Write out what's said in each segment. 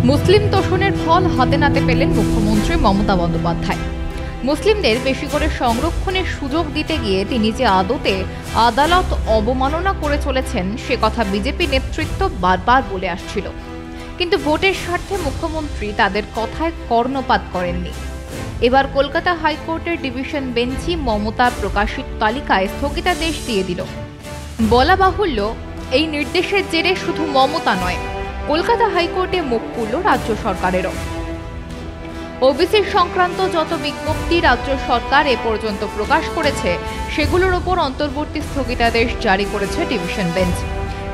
মুসলিম তোষণের ফল হাতে নাতে পেলেন মুখ্যমন্ত্রী মমতা বন্দ্যোপাধ্যায়। মুসলিমদের বেশি করে সংরক্ষণের সুযোগ দিতে গিয়ে তিনি যে আদতে আদালত অবমাননা করে চলেছেন সে কথা বিজেপি নেতৃত্ব বারবার বলে আসছিল, কিন্তু ভোটের স্বার্থে মুখ্যমন্ত্রী তাদের কথায় কর্ণপাত করেননি। এবার কলকাতা হাইকোর্টের ডিভিশন বেঞ্চই মমতার প্রকাশিত তালিকায় স্থগিতাদেশ দিয়ে দিল। বলা বাহুল্য, এই নির্দেশের জেরে শুধু মমতা নয়, কলকাতা হাইকোর্টে মুখ খুলল রাজ্য সরকারেরও। ওবিসি সংক্রান্ত যত বিজ্ঞপ্তি রাজ্য সরকার এ পর্যন্ত প্রকাশ করেছে সেগুলোর ওপর অন্তর্বর্তী স্থগিতাদেশ জারি করেছে ডিভিশন বেঞ্চ।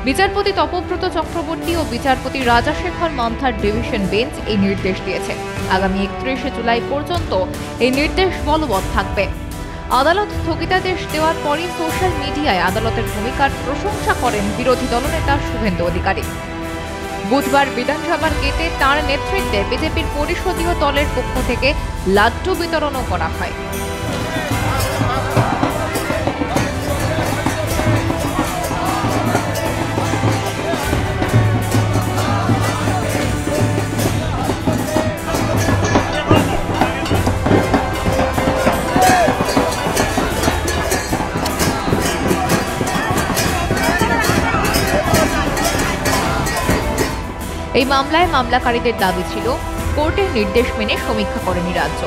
বিচারপতি তপব্রত চক্রবর্তী ও বিচারপতি রাজাশেখর মান্থার ডিভিশন বেঞ্চ এই নির্দেশ দিয়েছে। আগামী 31শে জুলাই পর্যন্ত এই নির্দেশ বলবৎ থাকবে। আদালত স্থগিতাদেশ দেওয়ার পরই সোশ্যাল মিডিয়ায় আদালতের ভূমিকার প্রশংসা করেন বিরোধী দলনেতা শুভেন্দু অধিকারী। বুধবার বিধানসভার গেটে তাঁর নেতৃত্বে বিজেপির পরিষদীয় দলের পক্ষ থেকে লাড্ডু বিতরণও করা হয়। এই মামলায় মামলাকারীদের দাবি ছিল কোর্টের নির্দেশ মেনে সমীক্ষা করেনি রাজ্য,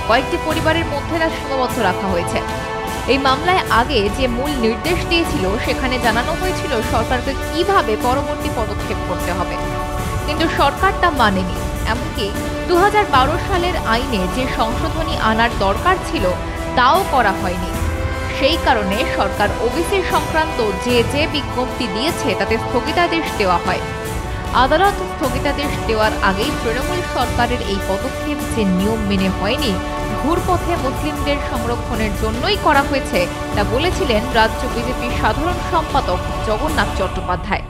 কয়েকটি পরিবারের মধ্যে তা সীমাবদ্ধ রাখা হয়েছে। এই মামলায় আগে যে মূল নির্দেশ দিয়েছিল সেখানে জানানো হয়েছিল সরকারকে কিভাবে পরবর্তী পদক্ষেপ করতে হবে, কিন্তু সরকার তা মানেনি। এমনকি 2012 সালের আইনে যে সংশোধনী আনার দরকার ছিল তাও করা হয়নি। সেই কারণে সরকার ওবিসি সংক্রান্ত যে বিজ্ঞপ্তি দিয়েছে তাতে স্থগিতাদেশ দেওয়া হয়। আদালত স্থগিতাদেশ দেওয়ার আগেই তৃণমূল সরকারের এই পদক্ষেপ যে নিয়ম মেনে হয়নি, ঘুরপথে মুসলিমদের সংরক্ষণের জন্যই করা হয়েছে তা বলেছিলেন রাজ্য বিজেপির সাধারণ সম্পাদক জগন্নাথ চট্টোপাধ্যায়।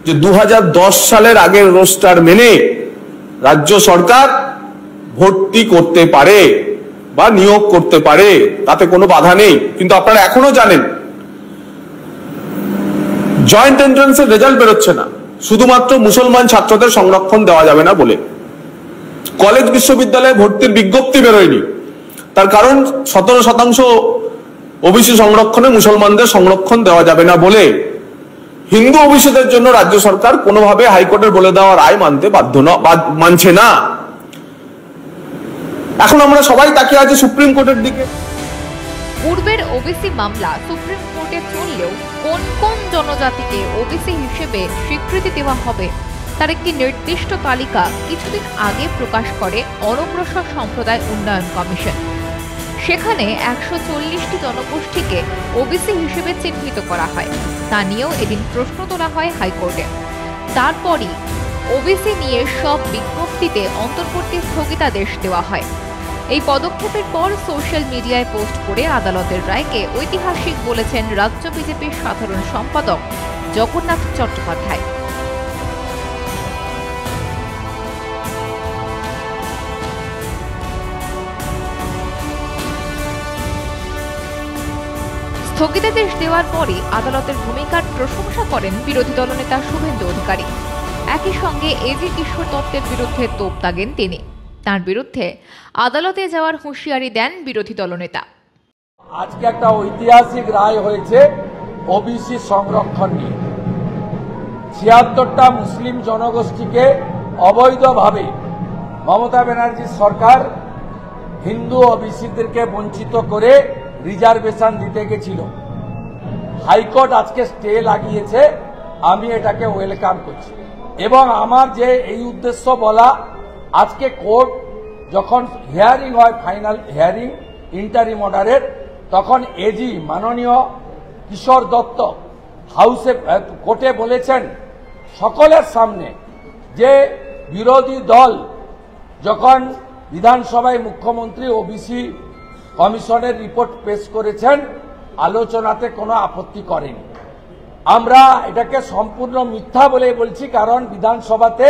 যে 2010 সালের আগের রোস্টার মেনে রাজ্য সরকার ভর্তি করতে পারে বা নিয়োগ করতে পারে, তাতে কোনো বাধা নেই। কিন্তু আপনারা এখনো জানেন জয়েন্ট এন্ট্রান্সের রেজাল্ট বেরোচ্ছে না, শুধুমাত্র মুসলমান ছাত্রদের সংরক্ষণ দেওয়া যাবে না বলে। কলেজ বিশ্ববিদ্যালয়ে ভর্তির বিজ্ঞপ্তি বেরোয়নি, তার কারণ 17% ওবিসি সংরক্ষণে মুসলমানদের সংরক্ষণ দেওয়া যাবে না বলে হিন্দু ওবিসিদের জন্য রাজ্য সরকার কোনোভাবে হাইকোর্টের বলে দেওয়া রায় মানতে মানছে না। এখন আমরা সবাই তাকিয়ে আছি সুপ্রিম কোর্টের দিকে। পূর্বের ওবিসি মামলা সুপ্রিম কোর্টে চললেও কোন কোন জনজাতিকে ওবিসি হিসেবে স্বীকৃতি দেওয়া হবে তার একটি নির্দিষ্ট তালিকা কিছুদিন আগে প্রকাশ করে অনগ্রসর সম্প্রদায় উন্নয়ন কমিশন। সেখানে 140টি জনগোষ্ঠীকে ওবিসি হিসেবে চিহ্নিত করা হয়। তা নিয়েও এদিন প্রশ্ন তোলা হয় হাইকোর্টে। তারপরই ওবিসি নিয়ে সব বিজ্ঞপ্তিতে অন্তর্বর্তী স্থগিতাদেশ দেওয়া হয়। এই পদক্ষেপের পর সোশ্যাল মিডিয়ায় পোস্ট করে আদালতের রায়কে ঐতিহাসিক বলেছেন রাজ্য বিজেপির সাধারণ সম্পাদক জগন্নাথ চট্টোপাধ্যায়। স্থগিতাদেশ দেওয়ার পরে আদালতের ভূমিকার প্রশংসা করেন বিরোধী দলনেতা শুভেন্দু অধিকারী। একই সঙ্গে এজি কিশোর দত্তের বিরুদ্ধে তোপ দাগেন তিনি। তার বিরুদ্ধে আদালতে যাওয়ার হুঁশিয়ারি দেন বিরোধী দলনেতা। আজকে একটা ঐতিহাসিক রায় হয়েছে ওবিসি সংরক্ষণ নিয়ে। 76টা মুসলিম জনগোষ্ঠীকে অবৈধভাবে মমতা ব্যানার্জির সরকার হিন্দু ওবিসিদেরকে বঞ্চিত করে রিজার্ভেশন দিতে গেছিল। হাইকোর্ট আজকে স্টে লাগিয়েছে, আমি এটাকে ওয়েলকাম করছি। এবং আমার যে এই উদ্দেশ্য বলা, আজকে কোর্ট যখন হিয়ারিং হয়, ফাইনাল হিয়ারিং ইন্টারিম অর্ডারের, তখন এজি মাননীয় কিশোর দত্ত হাউসে কোর্টে বলেছেন সকলের সামনে যে বিরোধী দল যখন বিধানসভায় মুখ্যমন্ত্রী ওবিসি কমিশনের রিপোর্ট পেশ করেছেন, আলোচনাতে কোনো আপত্তি করেনি। আমরা এটাকে সম্পূর্ণ মিথ্যা বলে বলছি, কারণ বিধানসভাতে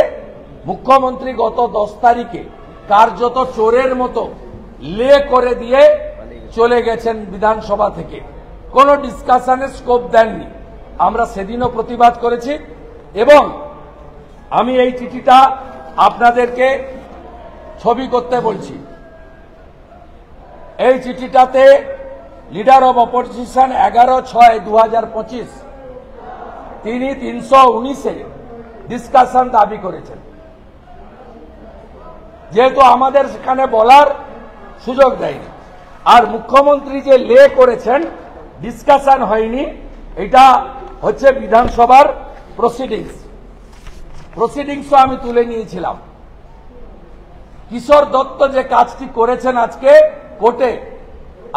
মুখ্যমন্ত্রী গত 10 তারিখে কার্যত চোরের মতো লে করে দিয়ে চলে গেছেন বিধানসভা থেকে, কোনো ডিসকাশনের স্কোপ দেননি। আমরা সেদিনও প্রতিবাদ করেছি এবং আমি এই চিঠিটা আপনাদেরকে ছবি করতে বলছি। এই চিঠিটাতে লিডার অব অপোজিশন 11/6/2025 তিনি 319-এ ডিসকাশন দাবি করেছেন। যেহেতু আমাদের সেখানে বলার সুযোগ দেয়নি, আর মুখ্যমন্ত্রী যে লে করেছেন ডিসকাশন হয়নি, এটা হচ্ছে বিধানসভার প্রসিডিংসও আমি তুলে নিয়েছিলাম। কিশোর দত্ত যে কাজটি করেছেন আজকে কোর্টে,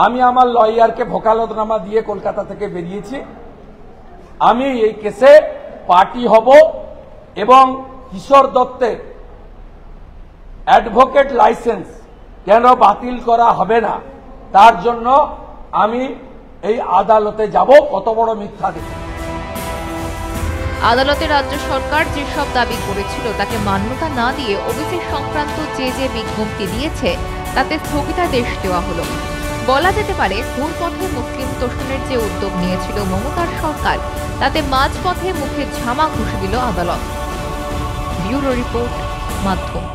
আমি আমার লয়ারকে ভোকালতনামা দিয়ে কলকাতা থেকে বেরিয়েছি। আমি এই কেসে পার্টি হব এবং কিশোর দত্তের অ্যাডভোকেট লাইসেন্স কেন বাতিল করা হবে না তার জন্য আমি এই আদালতে যাব। কত বড় মিথ্যা দেখি। আদালতে রাজ্য সরকার যেসব দাবি করেছিল তাকে মান্যতা না দিয়ে ওবিসি সংক্রান্ত যে বিজ্ঞপ্তি দিয়েছে তাতে স্থগিতাদেশ দেওয়া হলো। বলা যেতে পারে ঘুরপথে মুসলিম তোষণের যে উদ্যোগ নিয়েছিল মমতার সরকার, তাতে মাঝপথে মুখে ঝামা ঘুষে দিল আদালত। ব্যুরো রিপোর্ট, মাধ্যম।